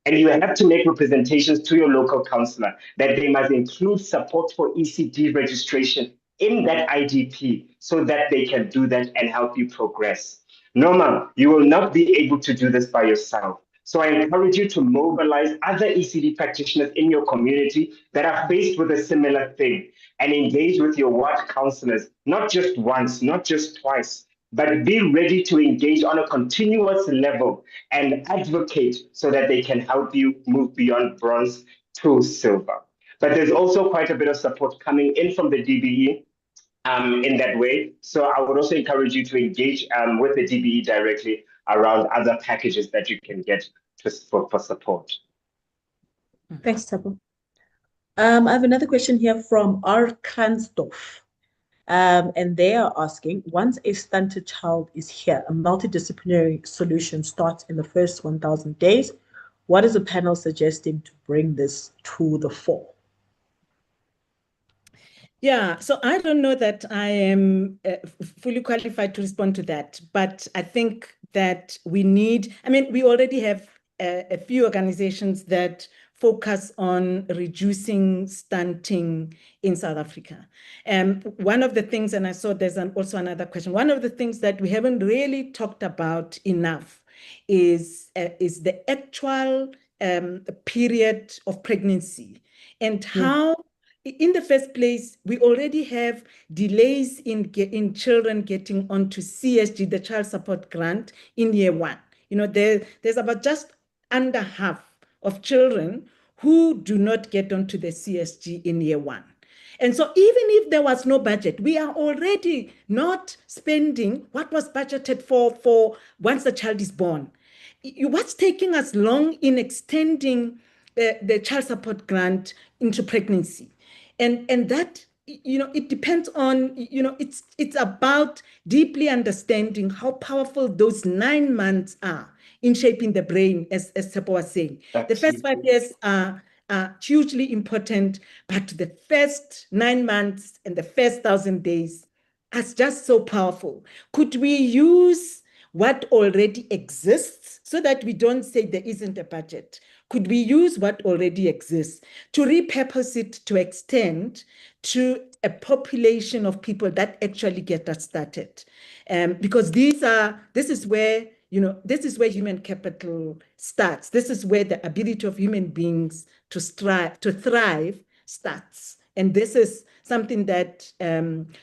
And you have to make representations to your local councillor that they must include support for ECD registration in that IDP so that they can do that and help you progress. Norma, you will not be able to do this by yourself. So I encourage you to mobilize other ECD practitioners in your community that are faced with a similar thing and engage with your ward councillors, not just once, not just twice, but be ready to engage on a continuous level and advocate so that they can help you move beyond bronze to silver. But there's also quite a bit of support coming in from the DBE in that way. So I would also encourage you to engage with the DBE directly. around other packages that you can get for support. Thanks, Tabo. I have another question here from R. Kransdorf. And they are asking, once a stunted child is here, a multidisciplinary solution starts in the first 1,000 days. What is the panel suggesting to bring this to the fore? Yeah, so I don't know that I am fully qualified to respond to that, but I think that we need, I mean, we already have a few organizations that focus on reducing stunting in South Africa. One of the things, and I saw there's also another question, one of the things that we haven't really talked about enough is the actual period of pregnancy and how in the first place, we already have delays in children getting onto CSG, the Child Support Grant, in year one. You know, there's about just under half of children who do not get onto the CSG in year one. And so even if there was no budget, we are already not spending what was budgeted for once the child is born. What's taking us long in extending the child support grant into pregnancy? And that, you know, it depends on, you know, it's about deeply understanding how powerful those 9 months are in shaping the brain, as Tsepo was saying. The first 5 years are hugely important, but the first 9 months and the first 1,000 days are just so powerful. Could we use what already exists so that we don't say there isn't a budget? Could we use what already exists to repurpose it to extend to a population of people that actually get us started? Because this is where, you know, this is where human capital starts. This is where the ability of human beings to thrive starts. And this is something that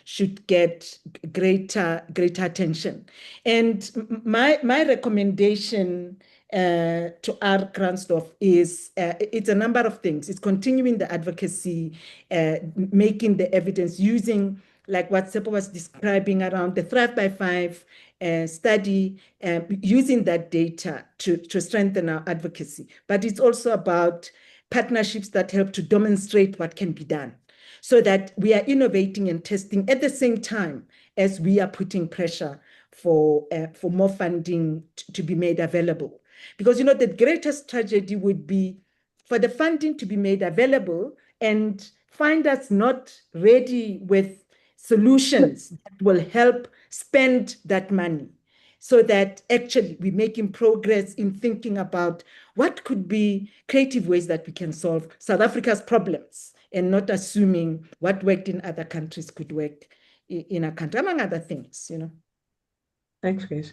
should get greater attention. And my recommendation to R. Kransdorf is it's a number of things. It's continuing the advocacy, making the evidence, using like what Tsepo was describing around the Thrive by 5 study, using that data to strengthen our advocacy. But it's also about partnerships that help to demonstrate what can be done, so that we are innovating and testing at the same time as we are putting pressure for more funding to be made available. Because, you know, the greatest tragedy would be for the funding to be made available and find us not ready with solutions that will help spend that money, so that actually we're making progress in thinking about what could be creative ways that we can solve South Africa's problems, and not assuming what worked in other countries could work in our country, among other things, you know. Thanks, Grace.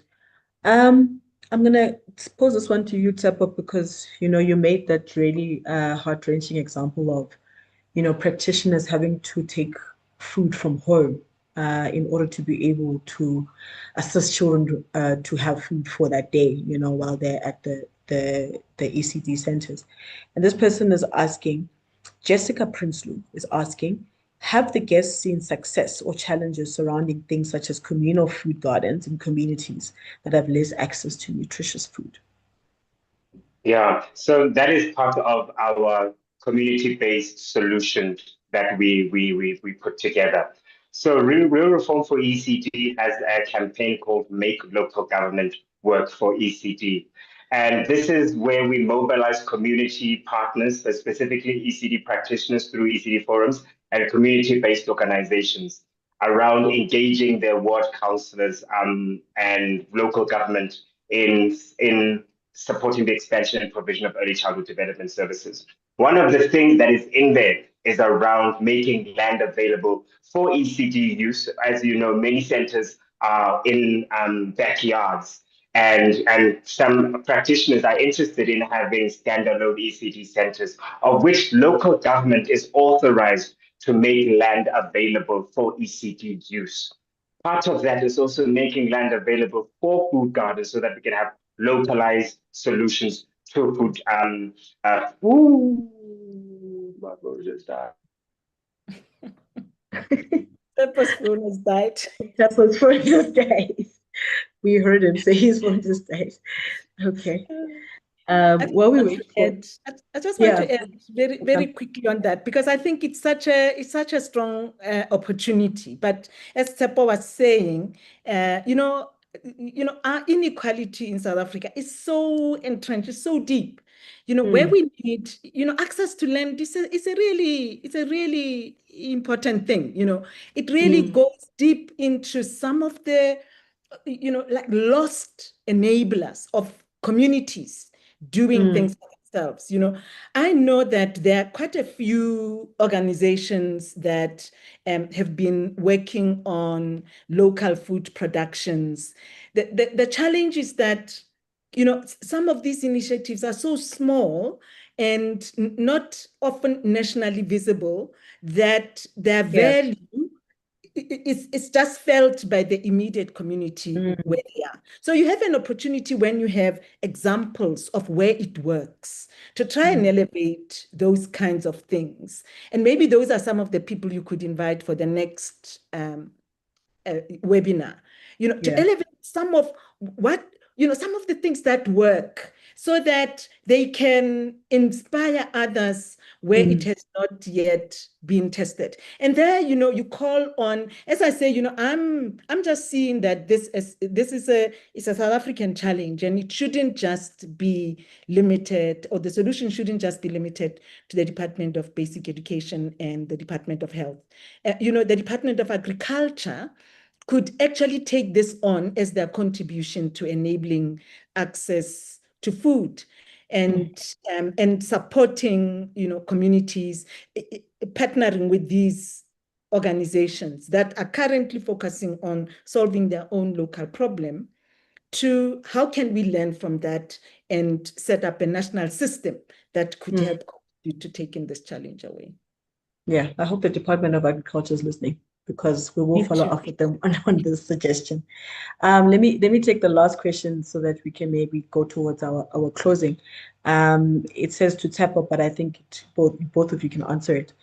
I'm going to pose this one to you, Tsepo, because, you know, you made that really heart-wrenching example of, you know, practitioners having to take food from home in order to be able to assist children to have food for that day, you know, while they're at the ECD centers. And this person is asking, Jessica Prinsloo is asking, have the guests seen success or challenges surrounding things such as communal food gardens in communities that have less access to nutritious food? Yeah, so that is part of our community-based solution that we put together. So Real Reform for ECD has a campaign called Make Local Government Work for ECD. And this is where we mobilize community partners, specifically ECD practitioners through ECD forums and community-based organizations around engaging their ward councillors and local government in supporting the expansion and provision of early childhood development services. One of the things that is in there is around making land available for ECD use. As you know, many centers are in backyards, and some practitioners are interested in having standalone ECD centers, of which local government is authorized to make land available for ECD use. Part of that is also making land available for food gardens so that we can have localized solutions to food. My phone just died. Tsepo's phone has died. Tsepo's phone just died. We heard him say he's from the state. Okay. I just While we want wait to for, add, I just want yeah, to add very, okay. very quickly on that, because I think it's such a strong opportunity. But as Tsepo was saying, our inequality in South Africa is so entrenched, it's so deep. Where we need, access to land it's a really important thing. It really goes deep into some of the, like lost enablers of communities doing things for themselves. I know that there are quite a few organizations that have been working on local food productions. The challenge is that, some of these initiatives are so small and not often nationally visible that their Yes. value it's just felt by the immediate community where they are. So you have an opportunity when you have examples of where it works to try and elevate those kinds of things. And maybe those are some of the people you could invite for the next webinar, to Yeah. elevate some of some of the things that work so that they can inspire others where it has not yet been tested. And there, you call on, as I say, I'm just seeing that this is it's a South African challenge, and it shouldn't just be limited, or the solution shouldn't just be limited to the Department of Basic Education and the Department of Health. The Department of Agriculture could actually take this on as their contribution to enabling access to food and supporting communities, partnering with these organizations that are currently focusing on solving their own local problem, to how can we learn from that and set up a national system that could help you to taking this challenge away. Yeah, I hope the Department of Agriculture is listening, because we will Me follow too. up with them on this suggestion. Let me take the last question so that we can maybe go towards our closing. It says to tap up, but I think both of you can answer it.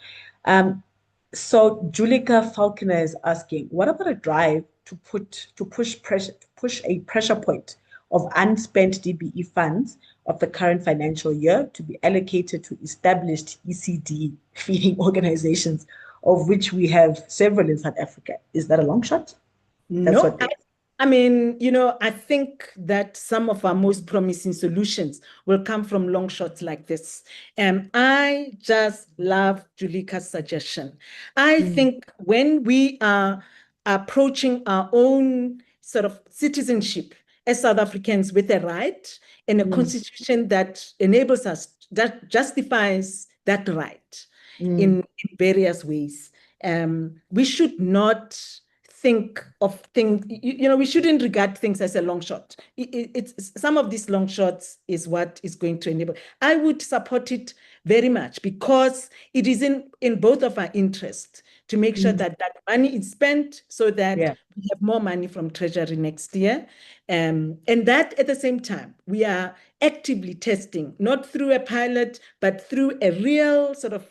So Julika Falconer is asking, what about a drive to push a pressure point of unspent DBE funds of the current financial year to be allocated to established ECD feeding organizations, of which we have several in South Africa? Is that a long shot? That's No, what they. I mean, I think that some of our most promising solutions will come from long shots like this. I just love Julika's suggestion. I think when we are approaching our own sort of citizenship as South Africans with a right and a constitution that enables us, that justifies that right in various ways, we should not think of things, we shouldn't regard things as a long shot. It's some of these long shots is what is going to enable. I would support it very much, because it is in both of our interests to make sure that that money is spent so that we have more money from Treasury next year. And that at the same time, we are actively testing, not through a pilot, but through a real sort of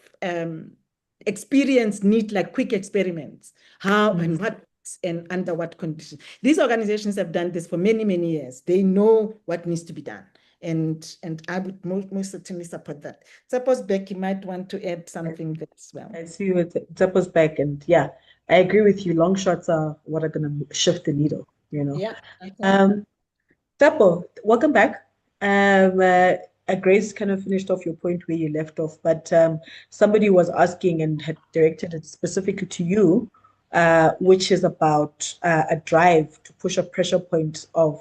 experience need, like quick experiments, how and what and under what conditions. These organizations have done this for many, many years. They know what needs to be done. And I would most certainly support that. Suppose Becky might want to add something there as well. I see what Tsepo's back, and yeah, I agree with you. Long shots are what are going to shift the needle, Yeah. Tsepo, welcome back. Grace kind of finished off your point where you left off, but somebody was asking and had directed it specifically to you, which is about a drive to push a pressure point of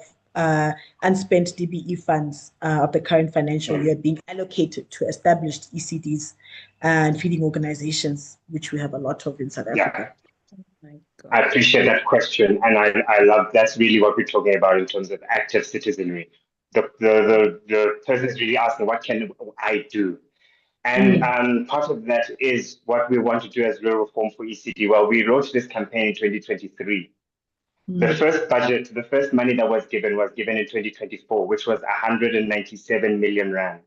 unspent DBE funds of the current financial year being allocated to established ECDs and feeding organizations, which we have a lot of in South Africa. I appreciate that question, and I love that's really what we're talking about in terms of active citizenry. The person is really asking, what can I do? And part of that is what we want to do as Real Reform for ECD. Well, we launched this campaign in 2023. The first budget, the first money that was given in 2024, which was 197 million rand.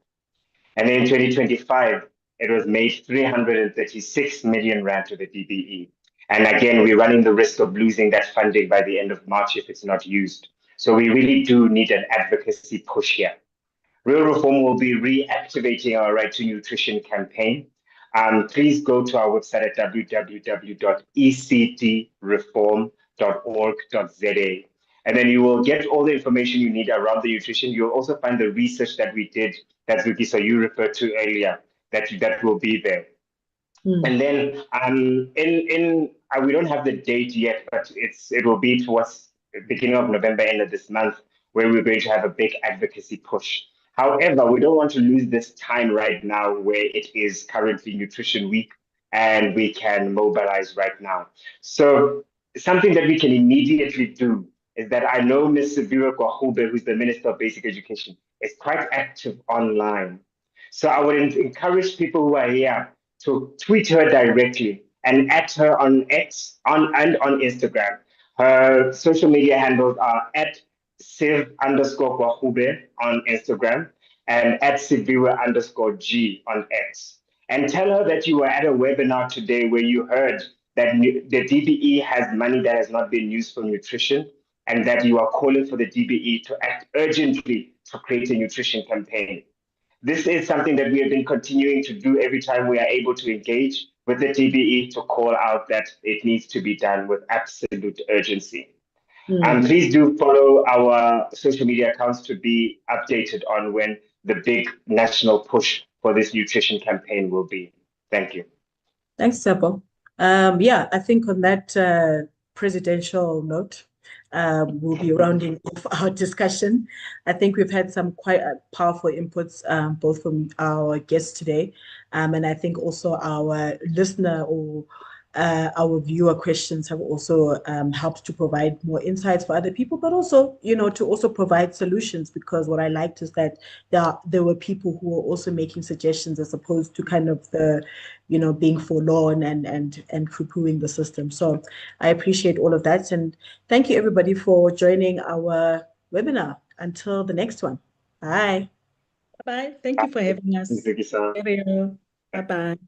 And then in 2025, it was made 336 million rand to the DBE. And again, we're running the risk of losing that funding by the end of March if it's not used. So we really do need an advocacy push here. Real Reform will be reactivating our Right to Nutrition campaign. Please go to our website at www.ecdreform.org.za. And then you will get all the information you need around the nutrition. You'll also find the research that we did, that Zukisa, you referred to earlier, that will be there. And then we don't have the date yet, but it will be towards the beginning of November, end of this month, where we're going to have a big advocacy push. However, we don't want to lose this time right now where it is currently Nutrition Week and we can mobilize right now. So something that we can immediately do is that I know Ms. Sibiwe Kwahube, who's the Minister of Basic Education, is quite active online. So I would encourage people who are here to tweet her directly and at her on X and on Instagram. Her social media handles are at Siv_Kwahube on Instagram and at Sibiwe_G on X. And tell her that you were at a webinar today where you heard that the DBE has money that has not been used for nutrition, and that you are calling for the DBE to act urgently to create a nutrition campaign. This is something that we have been continuing to do every time we are able to engage with the DBE to call out that it needs to be done with absolute urgency. Please do follow our social media accounts to be updated on when the big national push for this nutrition campaign will be. Thank you. Thanks, Seppo. Yeah, I think on that presidential note, we'll be rounding off our discussion. I think we've had some quite powerful inputs, both from our guests today, and I think also our listener or our viewer questions have also helped to provide more insights for other people, but also, to also provide solutions, because what I liked is that there were people who were also making suggestions as opposed to kind of the, being forlorn and poo-pooing the system. So I appreciate all of that. And thank you everybody for joining our webinar. Until the next one. Bye. Bye-bye. Thank you for having us. Thank you, sir. Bye-bye.